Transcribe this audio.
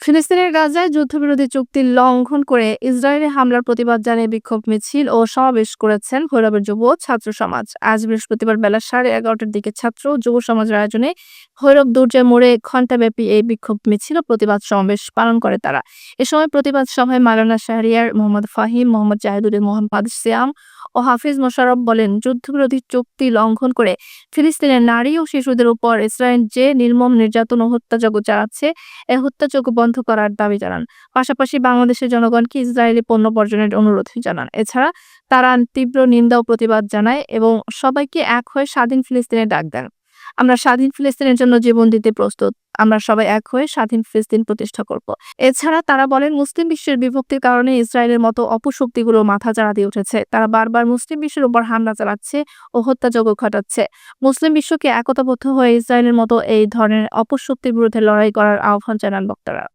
ফিলিস্তিনের গাজায় যুদ্ধবিরতি চুক্তি লঙ্ঘন করে ইসরায়েলি হামলার প্রতিবাদ জানিয়ে বিক্ষোভ মিছিল ও সমাবেশ করেছেন ভৈরবের যুব ছাত্র সমাজ। আজ বৃহস্পতিবার বেলা 11:30টার দিকে ছাত্র ও যুব সমাজের আয়োজনে ভৈরব দুর্জয় মোড়ে ঘণ্টাব্যাপী এই বিক্ষোভ মিছিল ও প্রতিবাদ সমাবেশ পালন করে তারা। এ সময় প্রতিবাদ সভায় মাওলানা শাহরিয়ার, মোহাম্মদ ফাহিম, মোহাম্মদ জাহিদুল, মোহাম্মদ সিয়াম ও হাফিজ মোশাররফ বলেন, যুদ্ধবিরতি চুক্তি লঙ্ঘন করে ফিলিস্তিনের নারী ও শিশুদের উপর ইসরায়েল যে নির্মম নির্যাতন ও হত্যাযজ্ঞ চালাচ্ছে, এ হত্যাযজ্ঞ বন্ধ করার দাবি জানান। পাশাপাশি বাংলাদেশের জনগণকে ইসরায়েলি পণ্য বর্জনের অনুরোধ জানান। এছাড়া তারা তীব্র নিন্দা ও প্রতিবাদ জানায় এবং সবাইকে এক হয়ে স্বাধীন ফিলিস্তিনের ডাক দেন। আমরা স্বাধীন ফিলিস্তিনের জন্য জীবন দিতে প্রস্তুত। আমরা সবাই এক হয়ে স্বাধীন ফিলিস্তিন প্রতিষ্ঠা করব। এছাড়া তারা বলেন, মুসলিম বিশ্বের বিভক্তির কারণে ইসরায়েলের মতো অপশক্তিগুলো মাথাচাড়া দিয়ে উঠেছে। তারা বারবার মুসলিম বিশ্বের উপর হামলা চালাচ্ছে ও হত্যাযজ্ঞ ঘটাচ্ছে। মুসলিম বিশ্বকে একতাবদ্ধ হয়ে ইসরায়েলের মতো এই ধরনের অপশক্তির বিরুদ্ধে লড়াই করার আহ্বান জানান বক্তারা।